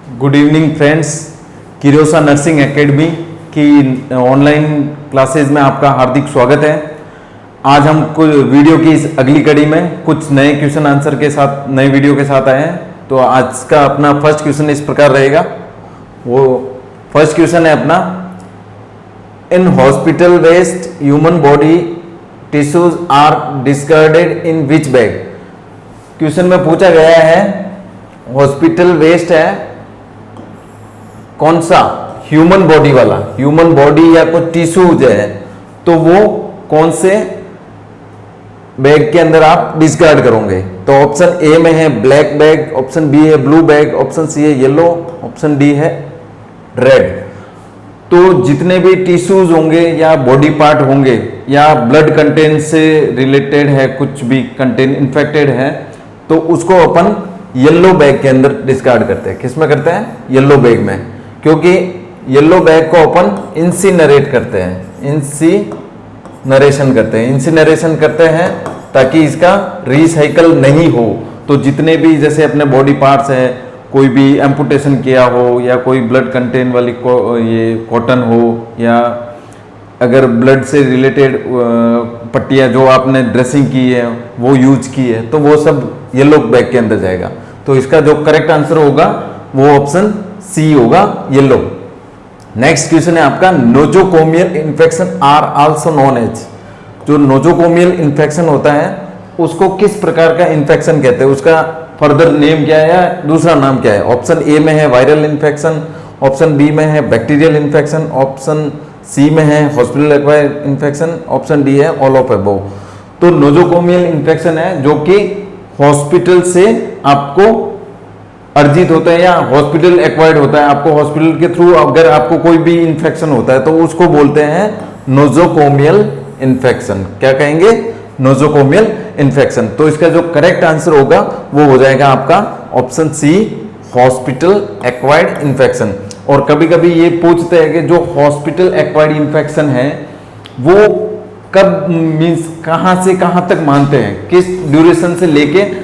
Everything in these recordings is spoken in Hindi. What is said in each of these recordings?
Good evening friends. Kirosa nursing academy की ऑनलाइन क्लासेज में आपका हार्दिक स्वागत है। आज हम कुछ वीडियो की इस अगली कड़ी में कुछ नए क्वेश्चन आंसर के साथ नए वीडियो के साथ आए हैं। तो आज का अपना फर्स्ट क्वेश्चन इस प्रकार रहेगा। वो फर्स्ट क्वेश्चन है अपना, in hospital waste human body tissues are discarded in which bag. Question में पूछा गया है हॉस्पिटल वेस्ट है कौन सा, ह्यूमन बॉडी वाला, ह्यूमन बॉडी या कुछ टिश्यूज है तो वो कौन से बैग के अंदर आप डिस्कार्ड करोगे। तो ऑप्शन ए में है ब्लैक बैग, ऑप्शन बी है ब्लू बैग, ऑप्शन सी है येलो, ऑप्शन डी है रेड। तो जितने भी टिश्यूज होंगे या बॉडी पार्ट होंगे या ब्लड कंटेंट से रिलेटेड है, कुछ भी कंटेंट इन्फेक्टेड है तो उसको अपन येलो बैग के अंदर डिस्कार्ड करते हैं। किस में करते हैं? येलो बैग में, क्योंकि येलो बैग को अपन इंसिनरेट करते हैं, इंसिनरेशन करते हैं ताकि इसका रिसाइकल नहीं हो। तो जितने भी जैसे अपने बॉडी पार्ट्स हैं, कोई भी एम्पुटेशन किया हो या कोई ब्लड कंटेंट वाली ये कॉटन हो या अगर ब्लड से रिलेटेड पट्टियाँ जो आपने ड्रेसिंग की है वो यूज की है तो वो सब येलो बैग के अंदर जाएगा। तो इसका जो करेक्ट आंसर होगा वो ऑप्शन सी होगा, येलो। नेक्स्ट क्वेश्चन है आपका, nosocomial infection are also known as. जो नोजोकोमियल इन्फेक्शन होता है उसको किस प्रकार का इन्फेक्शन कहते हैं, उसका फर्दर नेम क्या है या दूसरा नाम क्या है। ऑप्शन ए में है वायरल इन्फेक्शन, ऑप्शन बी में है बैक्टीरियल इन्फेक्शन, ऑप्शन सी में है hospital acquired infection, option D है ऑल ऑफ अबव। तो नोजोकोमियल इन्फेक्शन है जो कि हॉस्पिटल से आपको अर्जित होता है या हॉस्पिटल एक्वायर्ड होता है। आपको हॉस्पिटल के थ्रू अगर आपको कोई भी इन्फेक्शन होता है तो उसको बोलते हैं नोजोकोमियल इन्फेक्शन। क्या कहेंगे? Nosocomial infection. तो इसका जो करेक्ट आंसर होगा वो हो जाएगा आपका option C, hospital acquired infection. और कभी कभी ये पूछते हैं कि जो हॉस्पिटल एक्वायर्ड इन्फेक्शन है वो कब मीन्स कहां से कहां तक मानते हैं, किस ड्यूरेशन से लेके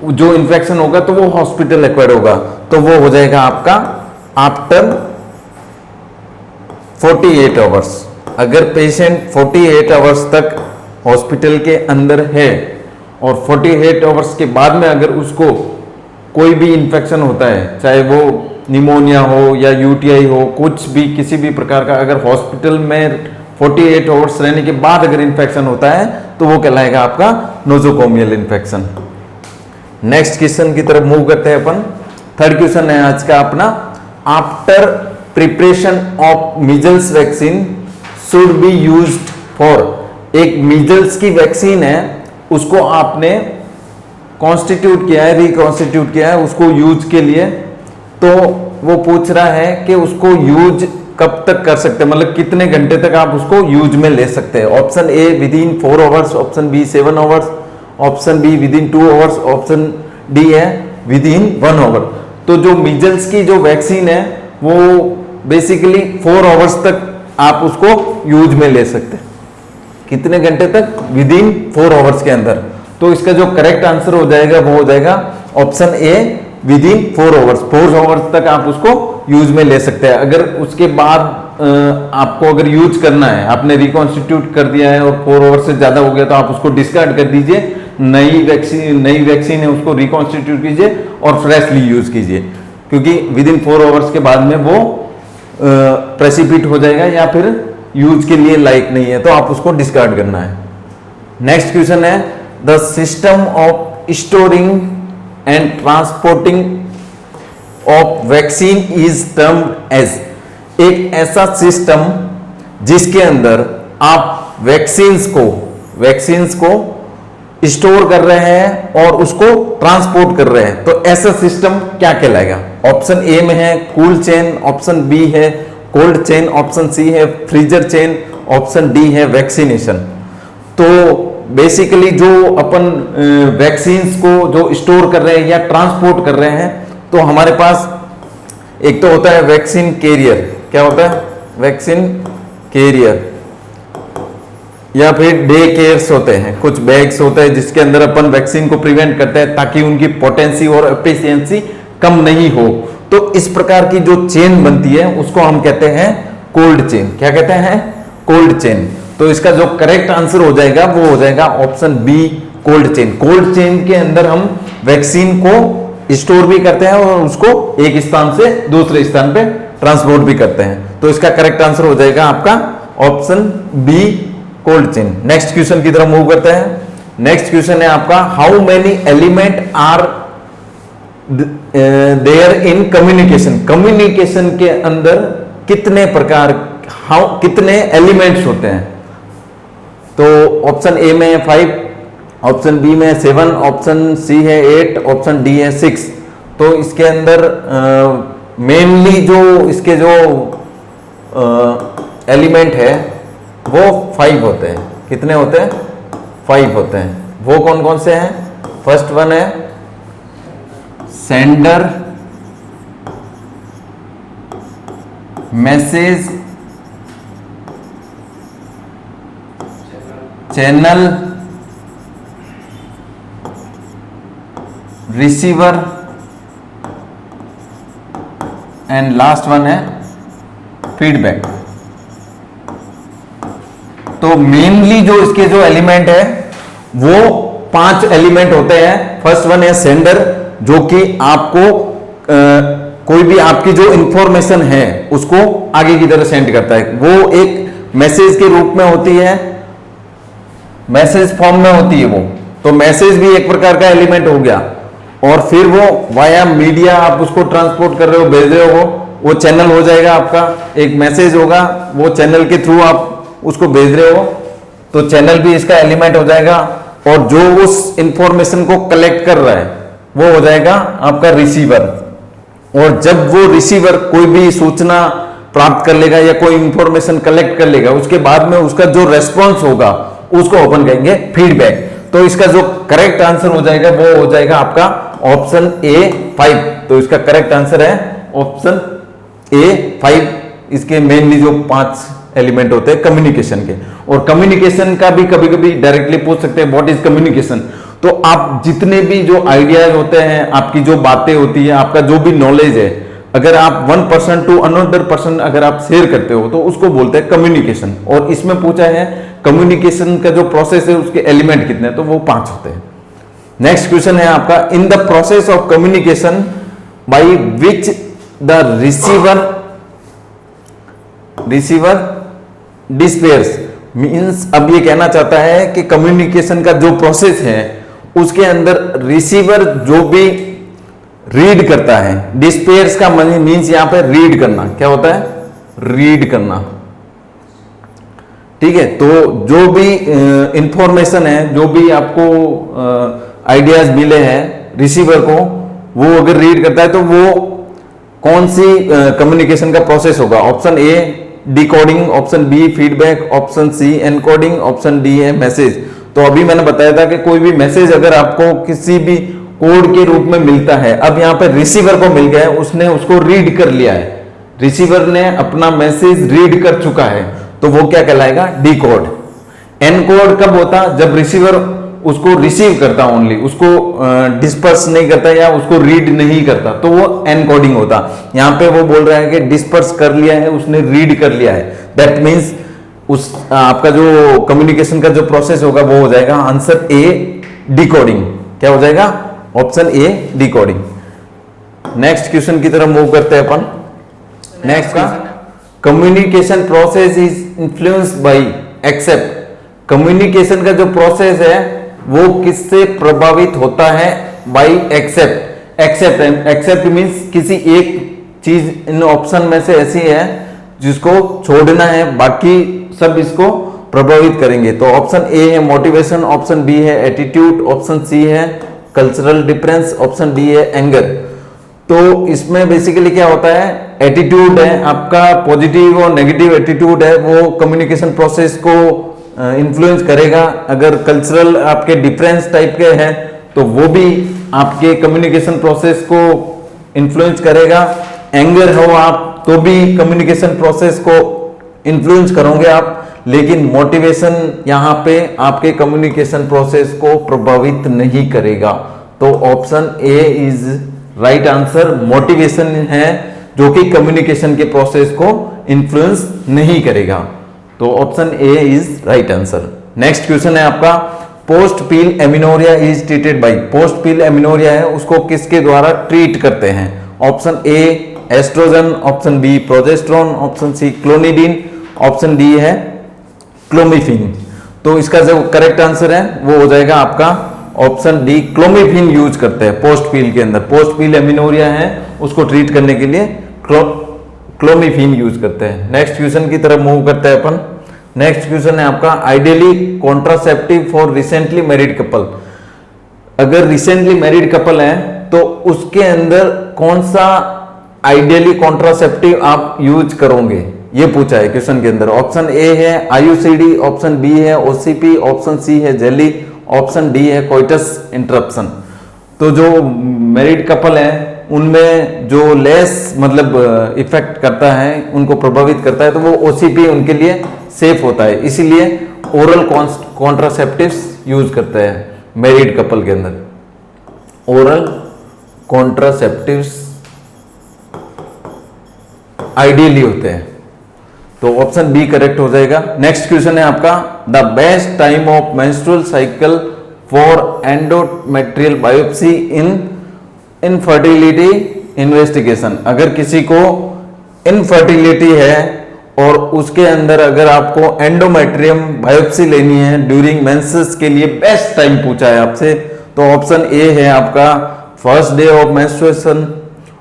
जो इन्फेक्शन होगा तो वो हॉस्पिटल एक्वायर्ड होगा। तो वो हो जाएगा आपका आफ्टर 48 आवर्स। अगर पेशेंट 48 आवर्स तक हॉस्पिटल के अंदर है और 48 आवर्स के बाद में अगर उसको कोई भी इन्फेक्शन होता है, चाहे वो निमोनिया हो या यूटीआई हो, कुछ भी किसी भी प्रकार का, अगर हॉस्पिटल में 48 आवर्स रहने के बाद अगर इन्फेक्शन होता है तो वो कहलाएगा आपका नोजोकोमियल इन्फेक्शन। नेक्स्ट क्वेश्चन की तरफ मूव करते हैं अपन। थर्ड क्वेश्चन है आज का अपना, after preparation of measles vaccine should be used for. एक मीजल्स की वैक्सीन है उसको आपने कॉन्स्टिट्यूट किया है, रिकॉन्स्टिट्यूट किया है उसको यूज के लिए, तो वो पूछ रहा है कि उसको यूज कब तक कर सकते हैं, मतलब कितने घंटे तक आप उसको यूज में ले सकते हैं। Option A within 4 hours, option B 7 hours, option B within 2 hours, option D है विद इन 1 आवर। तो जो मीजल्स की जो वैक्सीन है वो बेसिकली 4 आवर्स तक आप उसको यूज में ले सकते हैं। कितने घंटे तक? विद इन 4 आवर्स के अंदर। तो इसका जो करेक्ट आंसर हो जाएगा वो हो जाएगा option A within 4 hours. 4 hours तक आप उसको यूज में ले सकते हैं। अगर उसके बाद आपको अगर यूज करना है, आपने रिकॉन्स्टिट्यूट कर दिया है और 4 आवर्स से ज्यादा हो गया तो आप उसको डिस्कार्ड कर दीजिए, नई वैक्सीन है उसको रिकॉन्स्टिट्यूट कीजिए और फ्रेशली यूज कीजिए, क्योंकि विद इन 4 आवर्स के बाद में वो प्रेसिपिट हो जाएगा या फिर यूज के लिए लायक नहीं है तो आप उसको डिस्कार्ड करना है। नेक्स्ट क्वेश्चन है, the system of storing and transporting of vaccine is termed as. एक ऐसा सिस्टम जिसके अंदर आप वैक्सीन्स को स्टोर कर रहे हैं और उसको ट्रांसपोर्ट कर रहे हैं, तो ऐसा सिस्टम क्या कहलाएगा। ऑप्शन ए में है कूल चेन, ऑप्शन बी है कोल्ड चेन, ऑप्शन सी है फ्रीजर चेन, ऑप्शन डी है वैक्सीनेशन। तो बेसिकली जो अपन वैक्सीन्स को जो स्टोर कर रहे हैं या ट्रांसपोर्ट कर रहे हैं तो हमारे पास एक तो होता है वैक्सीन कैरियर। क्या होता है? वैक्सीन कैरियर या फिर डे केयर्स होते हैं, कुछ बैग्स होते हैं जिसके अंदर अपन वैक्सीन को प्रिवेंट करते हैं ताकि उनकी पोटेंसी और एफिशिएंसी कम नहीं हो। तो इस प्रकार की जो चेन बनती है उसको हम कहते हैं कोल्ड चेन। क्या कहते हैं? Cold chain. तो इसका जो करेक्ट आंसर हो जाएगा वो हो जाएगा option B, cold chain. Cold chain के अंदर हम वैक्सीन को स्टोर भी करते हैं और उसको एक स्थान से दूसरे स्थान पे ट्रांसपोर्ट भी करते हैं। तो इसका करेक्ट आंसर हो जाएगा आपका option B, cold chain. Next question की तरफ मूव करते हैं। नेक्स्ट क्वेश्चन है आपका, how many element are there in communication. Communication के अंदर कितने प्रकार, कितने एलिमेंट्स होते हैं? तो ऑप्शन ए में 5, ऑप्शन बी में 7, ऑप्शन सी है 8, ऑप्शन डी है 6। तो इसके अंदर मेनली जो इसके जो एलिमेंट है वो 5 होते हैं। कितने होते हैं? 5 होते हैं। वो कौन कौन से हैं? फर्स्ट वन है sender, message, channel, receiver and last one है फीडबैक। तो मेनली जो इसके जो एलिमेंट है वो 5 एलिमेंट होते हैं। फर्स्ट वन है सेंडर, जो कि आपको कोई भी आपकी जो इंफॉर्मेशन है उसको आगे की तरफ सेंड करता है। वो एक मैसेज के रूप में होती है, मैसेज फॉर्म में होती है वो। तो मैसेज भी एक प्रकार का एलिमेंट हो गया। और फिर वो वाया मीडिया आप उसको ट्रांसपोर्ट कर रहे हो, भेज रहे हो, वो चैनल हो जाएगा आपका। एक मैसेज होगा, वो चैनल के थ्रू आप उसको भेज रहे हो, तो चैनल भी इसका एलिमेंट हो जाएगा। और जो उस इंफॉर्मेशन को कलेक्ट कर रहा है वो हो जाएगा आपका रिसीवर। और जब वो रिसीवर कोई भी सूचना प्राप्त कर लेगा या कोई इंफॉर्मेशन कलेक्ट कर लेगा, उसके बाद में उसका जो रेस्पॉन्स होगा उसको अपन कहेंगे फीडबैक। तो इसका जो करेक्ट आंसर हो जाएगा वो हो जाएगा आपका ऑप्शन ए 5। तो इसका करेक्ट आंसर है ऑप्शन ए 5। इसके मेनली जो 5 एलिमेंट होते हैं कम्युनिकेशन के। और कम्युनिकेशन का भी कभी कभी डायरेक्टली पूछ सकते हैं, व्हाट इज कम्युनिकेशन। तो आप जितने भी जो आइडियाज होते हैं, आपकी जो बातें होती है, आपका जो भी नॉलेज है, अगर आप 1% टू अनदर पर्सन अगर आप शेयर करते हो तो उसको बोलते हैं कम्युनिकेशन। और इसमें पूछा है कम्युनिकेशन का जो प्रोसेस है उसके एलिमेंट कितने हैं, तो वो 5 होते हैं। नेक्स्ट क्वेश्चन है आपका, in the process of communication by which the receiver despairs. Means अब ये कहना चाहता है कि कम्युनिकेशन का जो प्रोसेस है उसके अंदर रिसीवर जो भी रीड करता है, डिस्पेयर्स का मीन्स यहां पे रीड करना। क्या होता है? रीड करना। ठीक है। तो जो भी इंफॉर्मेशन है, जो भी आपको आइडियाज मिले हैं रिसीवर को, वो अगर रीड करता है तो वो कौन सी कम्युनिकेशन का प्रोसेस होगा? Option A decoding, option B feedback, option C encoding, option D है मैसेज। तो अभी मैंने बताया था कि कोई भी मैसेज अगर आपको किसी भी कोड के रूप में मिलता है, अब यहां पे रिसीवर को मिल गया है, उसने उसको रीड कर लिया है, रिसीवर ने अपना मैसेज रीड कर चुका है, तो वो क्या कहलाएगा? डिकोड। एनकोड कब होता? जब रिसीवर उसको रिसीव करता, ओनली उसको डिस्पर्स नहीं करता या उसको रीड नहीं करता, तो वो एनकोडिंग होता। यहां पे वो बोल रहा है कि डिस्पर्स कर लिया है, उसने रीड कर लिया है। दैट मीन्स उस आपका जो कम्युनिकेशन का जो प्रोसेस होगा वो हो जाएगा आंसर ए डिकोडिंग। क्या हो जाएगा? Option A decoding. Next question की तरफ मूव करते हैं अपन। नेक्स्ट का, communication process is influenced by except. Communication का जो प्रोसेस है वो किससे प्रभावित होता है? Bye accept. एक्सेप्ट मीन्स किसी एक चीज इन ऑप्शन में से ऐसी है जिसको छोड़ना है, बाकी सब इसको प्रभावित करेंगे। तो ऑप्शन ए है मोटिवेशन, ऑप्शन बी है एटीट्यूड, ऑप्शन सी है कल्चरल डिफरेंस, ऑप्शन डी है एंगर। तो इसमें बेसिकली क्या होता है? एटीट्यूड है आपका, पॉजिटिव और नेगेटिव एटीट्यूड है, वो कम्युनिकेशन प्रोसेस को इन्फ्लुएंस करेगा। अगर कल्चरल आपके डिफरेंस टाइप के हैं तो वो भी आपके कम्युनिकेशन प्रोसेस को इन्फ्लुएंस करेगा। एंगर हो आप तो भी कम्युनिकेशन प्रोसेस को इन्फ्लुएंस करोगे आप। लेकिन मोटिवेशन यहां पे आपके कम्युनिकेशन प्रोसेस को प्रभावित नहीं करेगा। तो option A is right answer motivation है, जो कि कम्युनिकेशन के प्रोसेस को इन्फ्लुएंस नहीं करेगा। तो option A is right answer. Next question है आपका, post pill amenorrhoea is treated by. Post pill amenorrhoea है, उसको किसके द्वारा ट्रीट करते हैं? Option A oestrogen, option B progesterone, option C clonidine, option D है क्लोमिफिन। तो इसका जो करेक्ट आंसर है वो हो जाएगा आपका ऑप्शन डी, क्लोमिफिन यूज करते हैं पोस्ट पील के अंदर। पोस्ट पील एमिनोरिया है, उसको ट्रीट करने के लिए क्लोमिफिन यूज करते हैं। नेक्स्ट क्वेश्चन की तरफ मूव करते हैं अपन। नेक्स्ट क्वेश्चन है आपका, ideally contraceptive for recently married couple. अगर रिसेंटली मैरिड कपल है तो उसके अंदर कौन सा आइडियली कॉन्ट्रासेप्टिव आप यूज करोगे, ये पूछा है क्वेश्चन के अंदर। ऑप्शन ए है आईयूसीडी, ऑप्शन बी है ओसीपी, ऑप्शन सी है जेली, ऑप्शन डी है कोइटस इंटरप्शन। तो जो मैरिड कपल है उनमें जो लेस मतलब इफेक्ट करता है, उनको प्रभावित करता है, तो वो ओसीपी उनके लिए सेफ होता है, इसीलिए ओरल कॉन्ट्रासेप्टिव्स यूज करते हैं मैरिड कपल के अंदर। ओरल कॉन्ट्रासेप्टिव्स आइडियली होते हैं, तो ऑप्शन बी करेक्ट हो जाएगा। नेक्स्ट क्वेश्चन है आपका, the best time of menstrual cycle for endometrial biopsy in infertility investigation. अगर किसी को इनफर्टिलिटी है और उसके अंदर अगर आपको एंडोमेट्रियम बायोप्सी लेनी है ड्यूरिंग मेंसेस के लिए बेस्ट टाइम पूछा है आपसे, तो ऑप्शन ए है आपका first day of menstruation,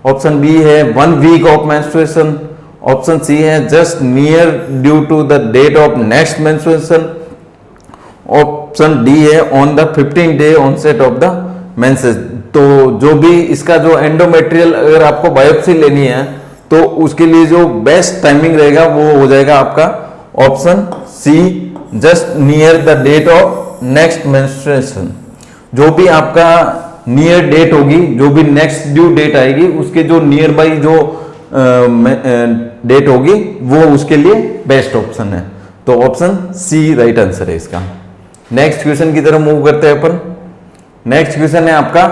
option B है 1 week of menstruation, option C है just near due to the date of next menstruation, option D है on the 15 day onset of the menses. तो जो भी इसका जो एंडोमेट्रियल अगर आपको बायोप्सी लेनी है तो उसके लिए जो बेस्ट टाइमिंग रहेगा वो हो जाएगा आपका option C, just near the date of next menstruation. जो भी आपका नियर डेट होगी, जो भी नेक्स्ट ड्यू डेट आएगी, उसके जो नियर बाई जो डेट होगी वो उसके लिए बेस्ट ऑप्शन है। तो ऑप्शन सी राइट आंसर है इसका। नेक्स्ट क्वेश्चन की तरफ मूव करते हैं अपन। नेक्स्ट क्वेश्चन है आपका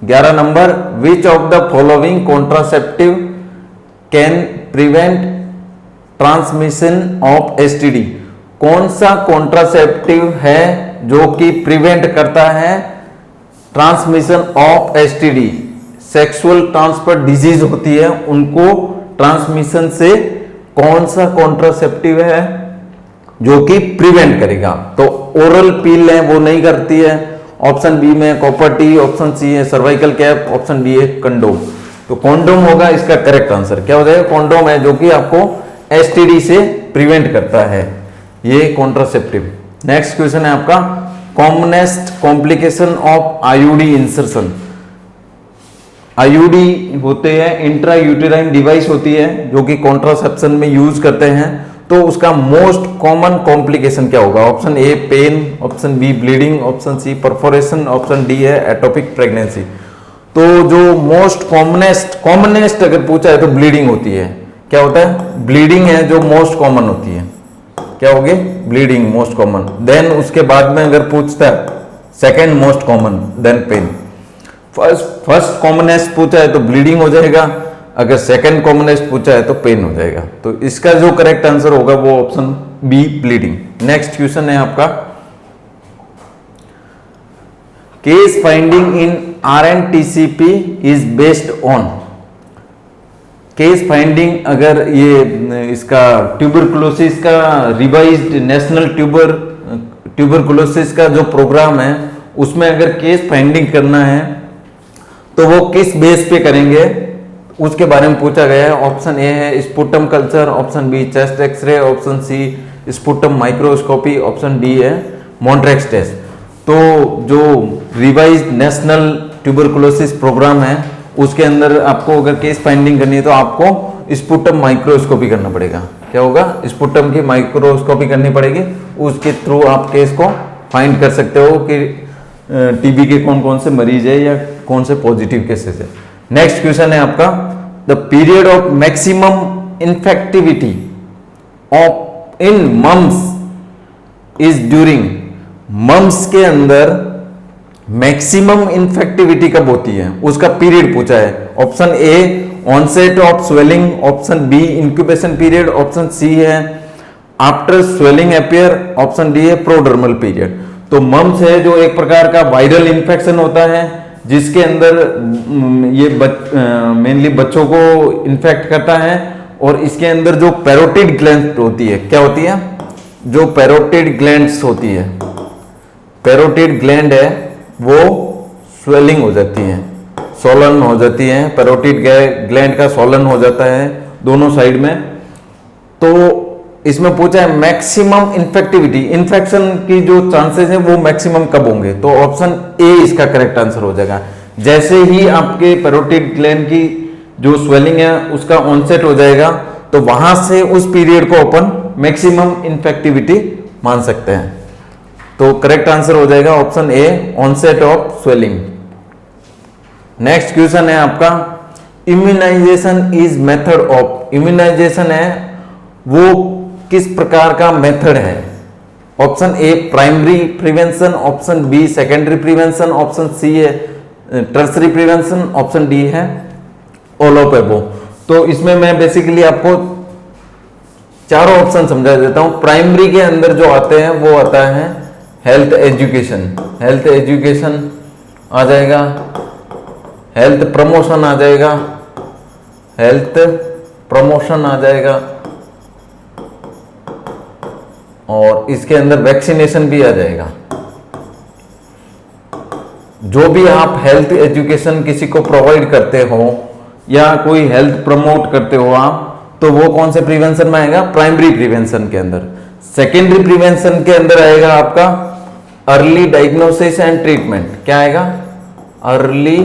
11 number, which of the following contraceptive can prevent transmission of STD. कौन सा कॉन्ट्रासेप्टिव है जो कि प्रिवेंट करता है transmission of STD, sexual transfer disease होती है उनको ट्रांसमिशन से कौन सा कॉन्ट्रासेप्टिव है जो कि प्रिवेंट करेगा? तो ओरल पील है वो नहीं करती है, ऑप्शन बी में कॉपर टी, ऑप्शन सी है सर्वाइकल कैप, ऑप्शन डी है कंडोम। तो कॉन्डोम होगा इसका करेक्ट आंसर। क्या हो जाएगा? कॉन्डोम है जो कि आपको एसटीडी से प्रिवेंट करता है, ये कॉन्ट्रासेप्टिव। नेक्स्ट क्वेश्चन है आपका, commonest complication of IUD insertion. IUD होते हैं इंट्रा यूटेराइन डिवाइस होती है जो कि कॉन्ट्रासेप्शन में यूज करते हैं, तो उसका मोस्ट कॉमन कॉम्प्लिकेशन क्या होगा? Option A pain, option B bleeding, option C perforation, option D है एटोपिक प्रेगनेंसी। तो जो मोस्ट कॉमनेस्ट अगर पूछा है तो ब्लीडिंग होती है। क्या होता है? ब्लीडिंग है जो मोस्ट कॉमन होती है। क्या होगी? Bleeding most common. देन उसके बाद में अगर पूछता है second most common, then pain. First commonest पूछा है तो ब्लीडिंग हो जाएगा, अगर सेकंड कॉमनेस्ट पूछा है तो पेन हो जाएगा। तो इसका जो करेक्ट आंसर होगा वो option B bleeding. Next question है आपका, case finding in RNTCP is based on. Case finding अगर ये इसका ट्यूबरकुलोसिस का रिवाइज्ड नेशनल ट्यूबरकुलोसिस का जो प्रोग्राम है उसमें अगर केस फाइंडिंग करना है तो वो किस बेस पे करेंगे उसके बारे में पूछा गया है। ऑप्शन ए है sputum culture, option B chest X-ray, option C sputum microscopy, option D है मॉन्ट्रेक्स टेस्ट। तो जो रिवाइज्ड नेशनल ट्यूबरकुलोसिस प्रोग्राम है उसके अंदर आपको अगर केस फाइंडिंग करनी है तो आपको स्पुटम माइक्रोस्कोपी करना पड़ेगा। क्या होगा? स्पुटम की माइक्रोस्कोपी करनी पड़ेगी, उसके थ्रू आप केस को फाइंड कर सकते हो कि टीबी के कौन कौन से मरीज है या कौन से पॉजिटिव केसेस है। नेक्स्ट क्वेश्चन है आपका, the period of maximum infectivity of in mumps is during. Mumps के अंदर मैक्सिमम इन्फेक्टिविटी कब होती है, उसका पीरियड पूछा है। Option A onset of swelling, option B incubation period, option C है after swelling appear, option D है प्रोडर्मल पीरियड। तो मम्स है जो एक प्रकार का वायरल इन्फेक्शन होता है जिसके अंदर ये मेनली बच्चों को इन्फेक्ट करता है, और इसके अंदर जो पैरोटिड ग्लैंड होती है, क्या होती है, जो पैरोटिड ग्लैंड्स होती है, पैरोटिड ग्लैंड है वो स्वेलिंग हो जाती है, सोलन हो जाती है, पैरोटिड ग्लैंड का सोलन हो जाता है दोनों साइड में। तो इसमें पूछा है मैक्सिमम इन्फेक्टिविटी, इन्फेक्शन की जो चांसेस है वो मैक्सिमम कब होंगे, तो ऑप्शन ए इसका करेक्ट आंसर हो जाएगा। जैसे ही आपके पैरोटिड ग्लैंड की जो स्वेलिंग है उसका ऑनसेट हो जाएगा तो वहां से उस पीरियड को अपन मैक्सिमम इन्फेक्टिविटी मान सकते हैं। तो करेक्ट आंसर हो जाएगा option A, onset of swelling. Next question है आपका, immunisation is method of, immunisation है वो किस प्रकार का मेथड है। Option A primary prevention, option B secondary prevention, option C है टर्सरी प्रिवेंशन, ऑप्शन डी है ऑल ऑफ एबो। तो इसमें मैं बेसिकली आपको चारों ऑप्शन समझा देता हूं। प्राइमरी के अंदर जो आते हैं वो आता है हेल्थ एजुकेशन, हेल्थ एजुकेशन आ जाएगा, हेल्थ प्रमोशन आ जाएगा, हेल्थ प्रमोशन आ जाएगा, और इसके अंदर वैक्सीनेशन भी आ जाएगा। जो भी आप हेल्थ एजुकेशन किसी को प्रोवाइड करते हो या कोई हेल्थ प्रमोट करते हो आप, तो वो कौन से प्रिवेंशन में आएगा, प्राइमरी प्रिवेंशन के अंदर। सेकेंडरी प्रिवेंशन के अंदर आएगा आपका अर्ली डायग्नोसिस एंड ट्रीटमेंट, क्या आएगा, अर्ली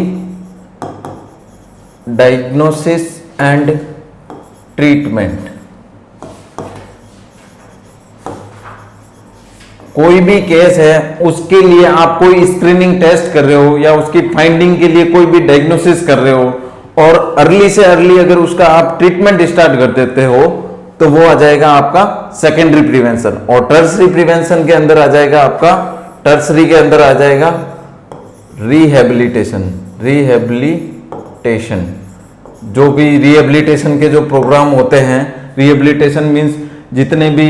डायग्नोसिस एंड ट्रीटमेंट। कोई भी केस है उसके लिए आप कोई स्क्रीनिंग टेस्ट कर रहे हो या उसकी फाइंडिंग के लिए कोई भी डायग्नोसिस कर रहे हो, और अर्ली से अर्ली अगर उसका आप ट्रीटमेंट स्टार्ट कर देते हो तो वो आ जाएगा आपका सेकेंडरी प्रिवेंशन। और टर्सरी प्रिवेंशन के अंदर आ जाएगा आपका, टर्सरी के अंदर आ जाएगा रिहेबिलिटेशन, रिहेबिलिटेशन। जो भी रिहेबिलिटेशन के जो प्रोग्राम होते हैं, रिहेबिलिटेशन मीन्स जितने भी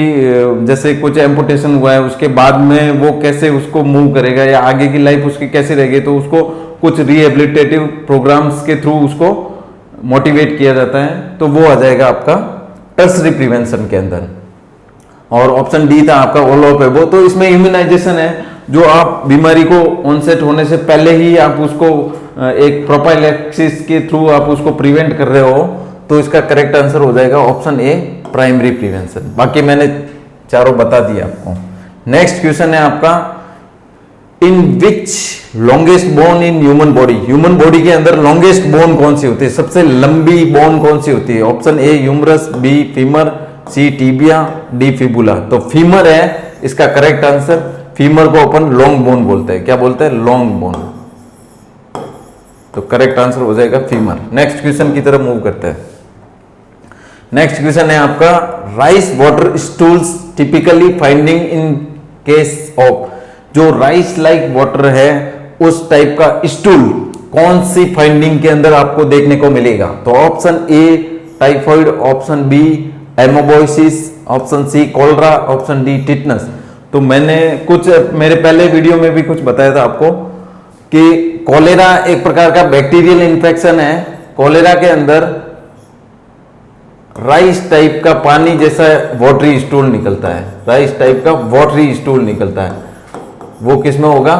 जैसे कुछ एम्पुटेशन हुआ है उसके बाद में वो कैसे उसको मूव करेगा या आगे की लाइफ उसकी कैसे रहेगी, तो उसको कुछ रिहेबिलिटेटिव प्रोग्राम्स के थ्रू उसको मोटिवेट किया जाता है, तो वो आ जाएगा आपका टर्सरी प्रिवेंशन के अंदर। और ऑप्शन डी था आपका ऑल ऑफ एबो। तो इसमें इम्यूनाइजेशन है, जो आप बीमारी को ऑनसेट होने से पहले ही आप उसको एक प्रोफाइलैक्सिस के थ्रू आप उसको प्रिवेंट कर रहे हो, तो इसका करेक्ट आंसर हो जाएगा ऑप्शन ए, प्राइमरी प्रिवेंशन। बाकी मैंने चारों बता दिया आपको। नेक्स्ट क्वेश्चन है आपका, in which longest bone in human body, human body के अंदर लॉन्गेस्ट बोन कौन सी होती है, सबसे लंबी बोन कौन सी होती है। Option A humerus, B femur, C tibia, D fibula. तो फीमर है इसका करेक्ट आंसर। फीमर को अपन लॉन्ग बोन बोलते हैं, क्या बोलते हैं, लॉन्ग बोन। तो करेक्ट आंसर हो जाएगा फीमर। नेक्स्ट क्वेश्चन की तरफ मूव करते हैं। नेक्स्ट क्वेश्चन है आपका, rice water stools typically finding in case of, जो राइस लाइक वाटर है उस टाइप का स्टूल कौन सी फाइंडिंग के अंदर आपको देखने को मिलेगा। तो option A typhoid, option B amoebiasis, option C cholera, option D tetanus. तो मैंने कुछ मेरे पहले वीडियो में भी कुछ बताया था आपको कि कोलेरा एक प्रकार का बैक्टीरियल इन्फेक्शन है। कोलेरा के अंदर राइस टाइप का पानी जैसा वाटरी स्टूल निकलता है, राइस टाइप का वाटरी स्टूल निकलता है। वो किसमें होगा,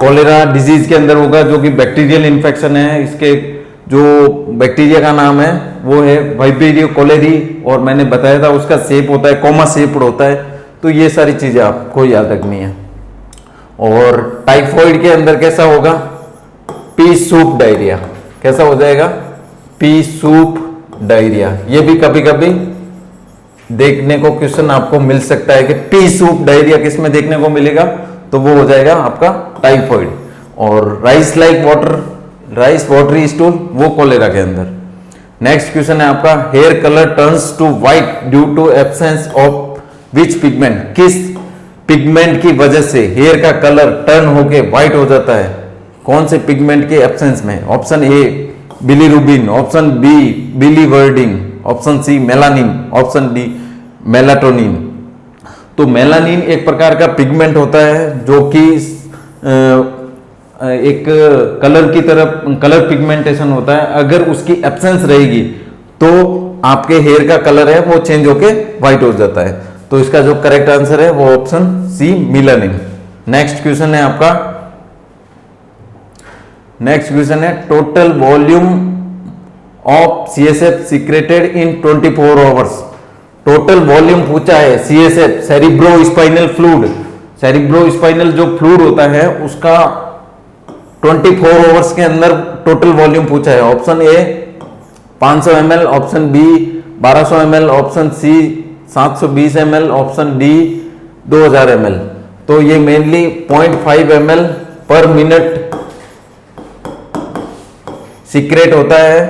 कोलेरा डिजीज के अंदर होगा, जो कि बैक्टीरियल इन्फेक्शन है। इसके जो बैक्टीरिया का नाम है वो है वाइबेरियो कोलेरी, और मैंने बताया था उसका शेप होता है कोमा शेप्ड होता है। तो ये सारी चीजें आपको याद रखनी है। और टाइफॉइड के अंदर कैसा होगा, पी सूप डायरिया, कैसा हो जाएगा, पी सूप डायरिया। ये भी कभी कभी देखने को क्वेश्चन आपको मिल सकता है कि पी सूप डायरिया किस में देखने को मिलेगा, तो वो हो जाएगा आपका टाइफॉइड। और rice like water, rice watery stool, वो कोलेरा के अंदर। नेक्स्ट क्वेश्चन है आपका, hair colour turns to white due to absence of which pigment, किस पिगमेंट की वजह से हेयर का कलर टर्न होके व्हाइट हो जाता है? कौन से पिगमेंट के एब्सेंस में? Option A bilirubin, option B biliverdin, option C melanin, option D melatonin. तो मेलानिन एक प्रकार का पिगमेंट होता है जो कि एक कलर की तरफ कलर पिगमेंटेशन होता है। अगर उसकी एब्सेंस रहेगी तो आपके हेयर का कलर है वो चेंज होके व्हाइट हो जाता है। तो इसका जो करेक्ट आंसर है वो option C melanin. Next question है आपका, नेक्स्ट क्वेश्चन है total volume of CSF secreted in 24 hours. Total volume पूछा है सीएसएफ, सेरिब्रोस्पाइनल फ्लूइड, सेरिब्रोस्पाइनल जो फ्लूइड होता है उसका 24 आवर्स के अंदर टोटल वॉल्यूम पूछा है। Option A 500 ml, option B 1200 ml, option C 720 ml, option D 2000 ml। तो ये mainly 0.5 ml per minute secrete होता है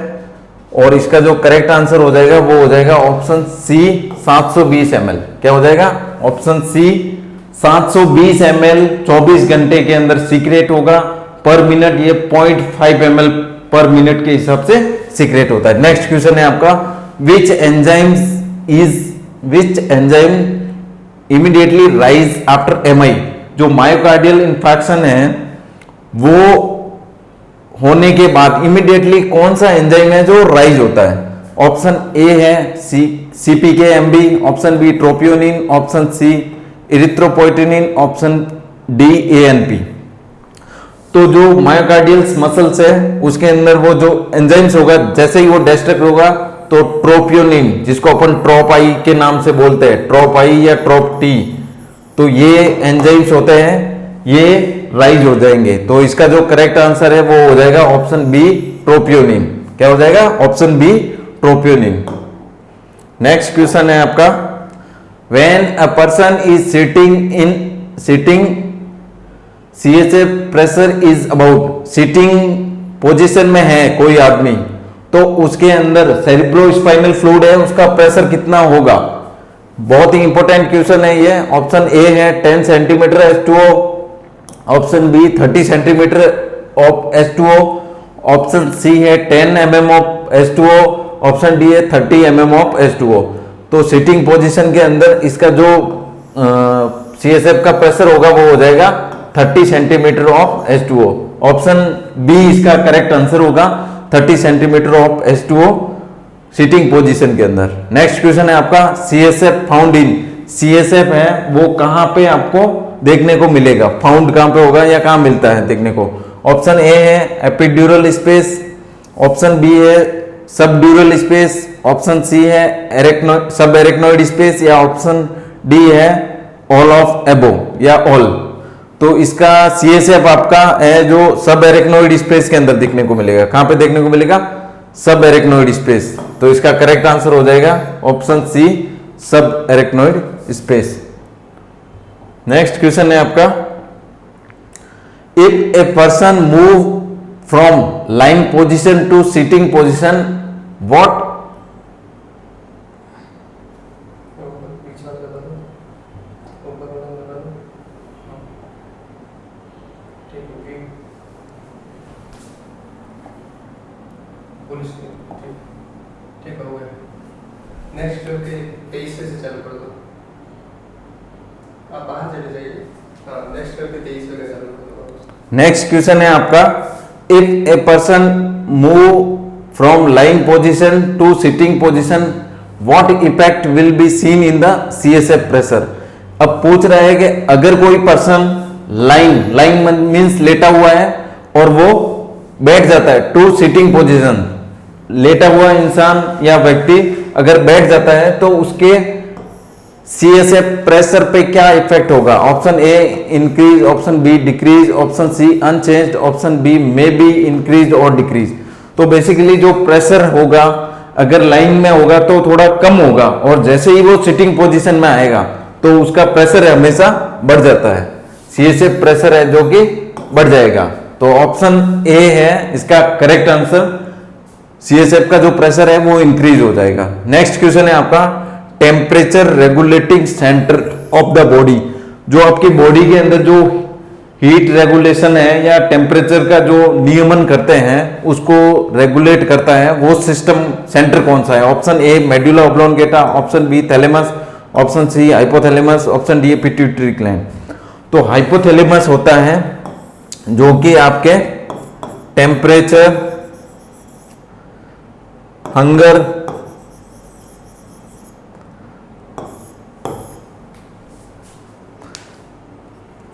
और इसका जो करेक्ट आंसर हो जाएगा वो हो जाएगा ऑप्शन सी 720 ml। क्या हो जाएगा? ऑप्शन सी 720 ml 24 घंटे के अंदर सीक्रेट होगा पर मिनट। ये 0.5 ml पर मिनट के हिसाब से सीक्रेट होता है। नेक्स्ट क्वेश्चन है आपका, which enzyme immediately rise after MI. जो मायोकार्डियल इंफार्क्शन है वो होने के बाद इमीडिएटली कौन सा एंजाइम है जो राइज होता है? ऑप्शन ए है CPKMB, option B troponin, option C erythropoietin, option D ANP. तो जो मायोकार्डियल मसल्स है उसके अंदर वो जो एंजाइम्स होगा जैसे ही वो डिस्ट्रक्ट होगा तो ट्रोपोनिन, जिसको अपन ट्रोप आई के नाम से बोलते हैं, ट्रोप आई या ट्रोप टी, तो ये एंजाइम्स होते हैं, ये राइज हो जाएंगे। तो इसका जो करेक्ट आंसर है वो हो जाएगा ऑप्शन बी ट्रोपोनिन। क्या हो जाएगा? Option B troponin. Next question है आपका, when a person is sitting CSF pressure is about, sitting position में है कोई आदमी तो उसके अंदर सेरिब्रोस्पाइनल फ्लूइड है, उसका प्रेशर कितना होगा? बहुत ही इंपॉर्टेंट क्वेश्चन है ये। ऑप्शन ए है 10 centimetre H2O, option B 30 centimetre of H2O, option C है 10 mm of H2O, option D है 30 mm ऑफ H2O। तो सिटिंग पोजीशन के अंदर इसका जो सीएसएफ का प्रेशर होगा वो हो जाएगा 30 centimetre of H2O। Option B इसका करेक्ट आंसर होगा 30 centimetre of H2O sitting position के अंदर। नेक्स्ट क्वेश्चन है आपका, सीएसएफ फाउंड इन, सीएसएफ है वो कहां पे आपको देखने को मिलेगा? फाउंड कहां पे होगा या कहां मिलता है देखने को? ऑप्शन ए है एपिड्यूरल स्पेस, ऑप्शन बी है सबड्यूरल स्पेस, ऑप्शन सी है सब एरेक्नोइड स्पेस, या ऑप्शन डी है ऑल ऑफ एबो या ऑल। तो इसका सीएसएफ आपका है जो सब एरेक्नोइड स्पेस के अंदर देखने को मिलेगा। कहां पे देखने को मिलेगा? सब एरेक्नोइड स्पेस। तो इसका करेक्ट आंसर हो जाएगा ऑप्शन सी सब एरेक्नोइड स्पेस। नेक्स्ट क्वेश्चन है आपका, if a person move from lying position to sitting position what? ठीक हो गया। नेक्स्ट करके 23 से चालू कर दो। आप बाहर चले जाइए। हाँ, नेक्स्ट करके 23 से चालू कर दो। नेक्स्ट क्वेश्चन है आपका, if a person move from lying position to sitting position what effect will be seen in the CSF pressure. अब पूछ रहा है कि अगर कोई पर्सन लाइन मींस लेटा हुआ है और वो बैठ जाता है टू सिटिंग पोजीशन, लेटा हुआ इंसान या व्यक्ति अगर बैठ जाता है तो उसके सीएसएफ प्रेशर पे क्या इफेक्ट होगा? Option A increase, option B decrease, option C unchanged, option B may be increase और डिक्रीज। तो बेसिकली जो प्रेशर होगा अगर लाइन में होगा तो थोड़ा कम होगा और जैसे ही वो सिटिंग पोजीशन में आएगा तो उसका प्रेशर हमेशा बढ़ जाता है, सीएसएफ प्रेशर है जो कि बढ़ जाएगा। तो ऑप्शन ए है इसका करेक्ट आंसर, सीएसएफ का जो प्रेशर है वो इंक्रीज हो जाएगा। नेक्स्ट क्वेश्चन है आपका, temperature regulating centre of the body. जो आपकी बॉडी के अंदर जो हीट रेगुलेशन है या टेम्परेचर का जो नियमन करते हैं उसको रेगुलेट करता है, वो सिस्टम सेंटर कौन सा है? Option A medulla oblongata, option B thalamus, option C hypothalamus, option D pituitary gland. तो हाइपोथैलेमस होता है जो कि आपके टेम्परेचर, हंगर,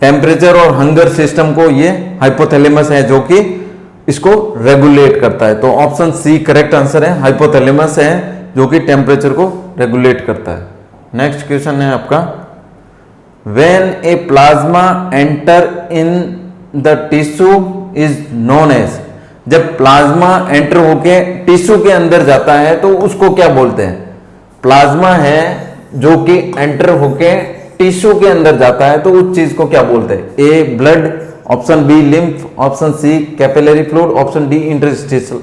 टेम्परेचर और हंगर सिस्टम को, ये हाइपोथैलेमस है जो कि इसको रेगुलेट करता है। तो ऑप्शन सी करेक्ट आंसर है, हाइपोथैलेमस है जो कि टेम्परेचर को रेगुलेट करता है। नेक्स्ट क्वेश्चन है आपका, when a plasma enter in the tissue is known as, जब प्लाज्मा एंटर होके टिश्यू के अंदर जाता है तो उसको क्या बोलते हैं? प्लाज्मा है जो कि एंटर होके टिश्यू के अंदर जाता है तो उस चीज को क्या बोलते हैं? A blood, option B lymph, option C capillary fluid, option D interstitial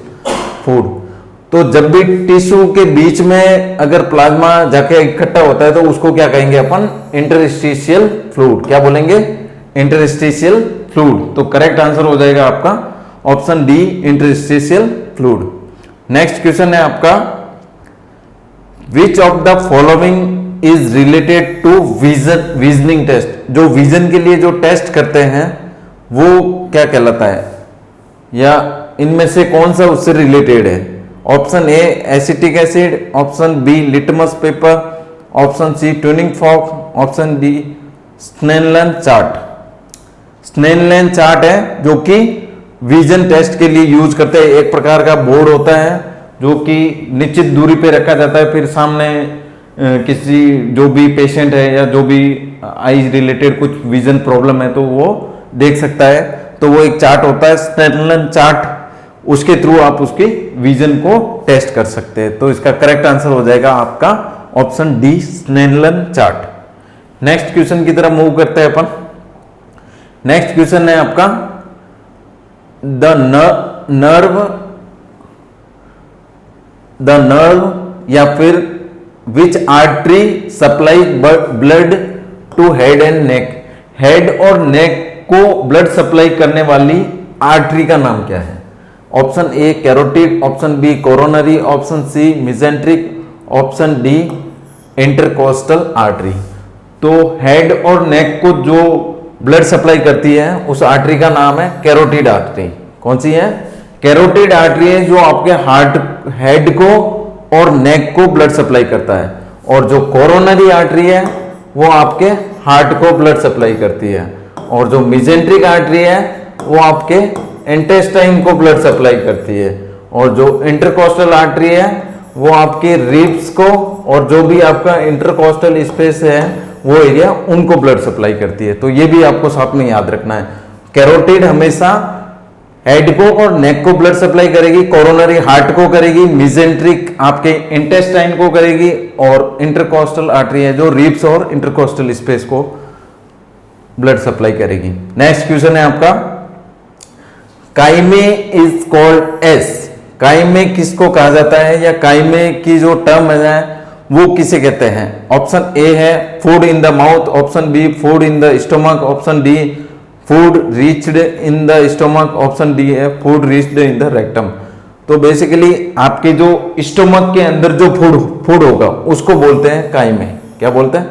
fluid. तो जब भी टिश्यू के बीच में अगर प्लाज्मा जाके इकट्ठा होता है तो उसको क्या कहेंगे अपन? Interstitial fluid. क्या बोलेंगे? Interstitial fluid. तो करेक्ट आंसर हो जाएगा आपका option D interstitial fluid. Next question है आपका, which of the following is related to visioning test. जो विजन के लिए जो टेस्ट करते हैं वो क्या कहलाता है, या इनमें से कौन सा उससे रिलेटेड है? Option A acetic acid, option B litmus paper, option C tuning fork, option D Snellen chart. Snellen chart है जो कि विजन टेस्ट के लिए यूज करते हैं। एक प्रकार का बोर्ड होता है जो कि निश्चित दूरी पे रखा जाता है, फिर सामने किसी जो भी पेशेंट है या जो भी आईज रिलेटेड कुछ विजन प्रॉब्लम है तो वो देख सकता है। तो वो एक चार्ट होता है स्नेलन चार्ट, उसके थ्रू आप उसकी विजन को टेस्ट कर सकते हैं। तो इसका करेक्ट आंसर हो जाएगा आपका option D Snellen chart. Next question की तरफ मूव करते हैं अपन। नेक्स्ट क्वेश्चन है आपका, द नर्व या फिर which artery supply blood to head and neck. Head और नेक को ब्लड सप्लाई करने वाली आर्टरी का नाम क्या है? Option A carotid, option B coronary, option C mesenteric, option D intercostal artery. तो हेड और नेक को जो ब्लड सप्लाई करती है उस आर्टरी का नाम है कैरोटिड आर्टरी। कौन सी है? कैरोटिड आर्टरी है जो आपके हार्ट, हेड को और नेक को ब्लड सप्लाई करता है। और जो कोरोनरी आर्टरी है वो आपके हार्ट को ब्लड सप्लाई करती है। और जो मिजेंट्रिक आर्टरी है वो आपके इंटेस्टाइन को ब्लड सप्लाई करती है। और जो इंटरकोस्टल आर्टरी है वो आपके रिब्स को और जो भी आपका इंटरकोस्टल स्पेस है वो एरिया उनको ब्लड सप्लाई करती है। तो ये भी आपको साथ में याद रखना है। कैरोटिड हमेशा हेड को और नेक को ब्लड सप्लाई करेगी, कोरोनरी हार्ट को करेगी, मिजेंट्रिक आपके इंटेस्टाइन को करेगी, और इंटरकोस्टल आर्टरी है जो रिब्स और इंटरकोस्टल स्पेस को ब्लड सप्लाई करेगी। नेक्स्ट क्वेश्चन है आपका, काइमे इज कॉल्ड एस। काइमे किसको कहा जाता है या काइमे की जो टर्म है वो किसे कहते हैं? ऑप्शन ए है food in the mouth, option B food in the stomach, option D food reached in the stomach, option D है food reached in the rectum. तो बेसिकली आपके जो स्टोमक के अंदर जो फूड होगा उसको बोलते हैं काइमे। क्या बोलते हैं?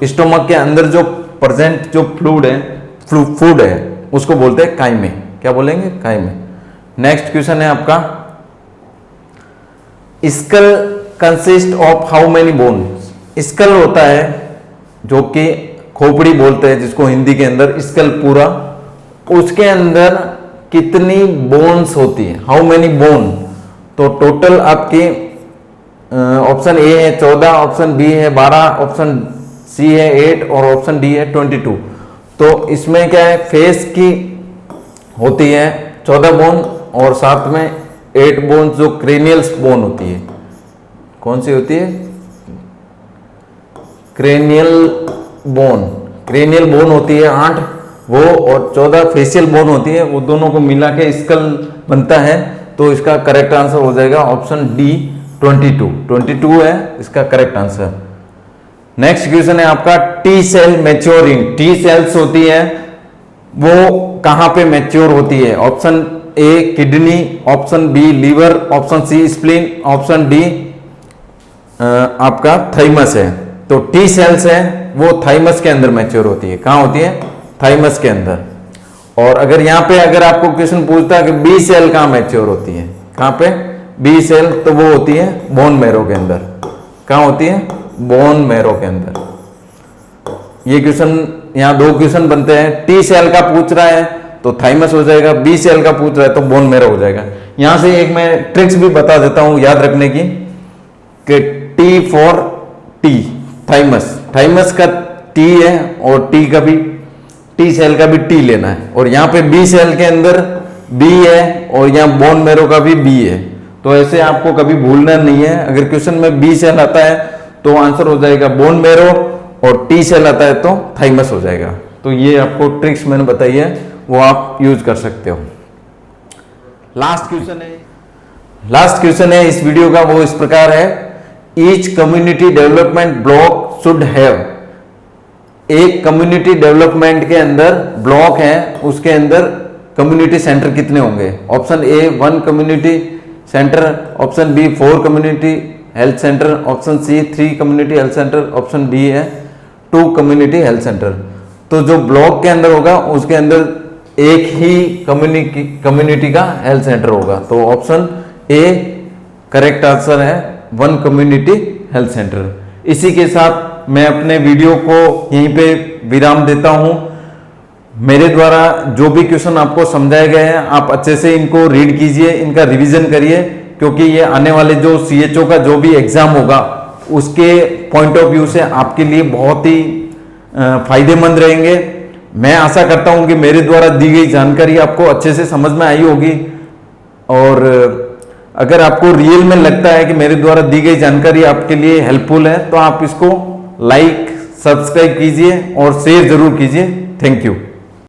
स्टोमक के अंदर जो प्रेजेंट जो फूड है उसको बोलते हैं काइमे। क्या बोलेंगे? काइमे। नेक्स्ट क्वेश्चन है आपका, skull consist of how many bones. Skull होता है जो कि खोपड़ी बोलते हैं जिसको हिंदी के अंदर स्कल पूरा, उसके अंदर कितनी बोन्स होती है? How many bone. तो टोटल आपके ऑप्शन ए है 14, ऑप्शन बी है 12, ऑप्शन सी है 8 और ऑप्शन डी है 22। तो इसमें क्या है, फेस की होती है 14 बोन और साथ में 8 बोन जो क्रेनियल्स बोन होती है। कौन सी होती है? Cranial bone. क्रेनियल बोन होती है 8 वो, और 14 फेशियल बोन होती है, वो दोनों को मिला के स्कल बनता है। तो इसका करेक्ट आंसर हो जाएगा ऑप्शन डी 22। 22 है इसका करेक्ट आंसर। नेक्स्ट क्वेश्चन है आपका T cell maturing. T cells होती है वो कहां पे मैच्योर होती है? Option A kidney, option B liver, option C spleen, option D आपका थाइमस है। तो टी सेल्स है वो थाइमस के अंदर मैच्योर होती है। कहां होती है? थाइमस के अंदर। और अगर यहां पे अगर आपको क्वेश्चन पूछता है कि बी सेल कहां मैच्योर होती है, कहां पे? बी सेल तो वो होती है बोन मैरो के अंदर। कहां होती है? बोन मैरो के अंदर। ये क्वेश्चन यहां दो क्वेश्चन बनते हैं। टी सेल का पूछ रहा है तो थाइमस हो जाएगा, बी सेल का पूछ रहा है तो बोन मैरो हो जाएगा। यहां से एक मैं ट्रिक्स भी बता देता हूं याद रखने की कि T for T, thymus, thymus का टी है और टी का भी, टी सेल का भी टी लेना है। और यहां पे बी सेल के अंदर बी है और यहां बोन मैरो का भी बी है। तो ऐसे आपको कभी भूलना नहीं है। अगर क्वेश्चन में बी सेल आता है तो आंसर हो जाएगा बोन मैरो और टी सेल आता है तो थाइमस हो जाएगा। तो ये आपको ट्रिक्स मैंने बताई है वो आप यूज कर सकते हो। लास्ट क्वेश्चन है इस वीडियो का, वो इस प्रकार है, each community development block should have. एक कम्युनिटी डेवलपमेंट के अंदर ब्लॉक है, उसके अंदर कम्युनिटी सेंटर कितने होंगे? Option A 1 community centre, option B 4 community health centre, option C 3 community health centre, option D है 2 कम्युनिटी हेल्थ सेंटर। तो जो ब्लॉक के अंदर होगा उसके अंदर एक ही कम्युनिटी का हेल्थ सेंटर होगा। तो ऑप्शन ए करेक्ट आंसर है 1 कम्युनिटी हेल्थ सेंटर। इसी के साथ मैं अपने वीडियो को यहीं पे विराम देता हूं। मेरे द्वारा जो भी क्वेश्चन आपको समझाए गए हैं आप अच्छे से इनको रीड कीजिए, इनका रिवीजन करिए, क्योंकि ये आने वाले जो CHO का जो भी एग्जाम होगा उसके पॉइंट ऑफ व्यू से आपके लिए बहुत ही फायदेमंद रहेंगे। मैं आशा करता हूं कि मेरे द्वारा दी गई जानकारी आपको अच्छे से समझ में आई होगी। और अगर आपको रियल में लगता है कि मेरे द्वारा दी गई जानकारी आपके लिए हेल्पफुल है तो आप इसको लाइक, सब्सक्राइब कीजिए और शेयर जरूर कीजिए। Thank you.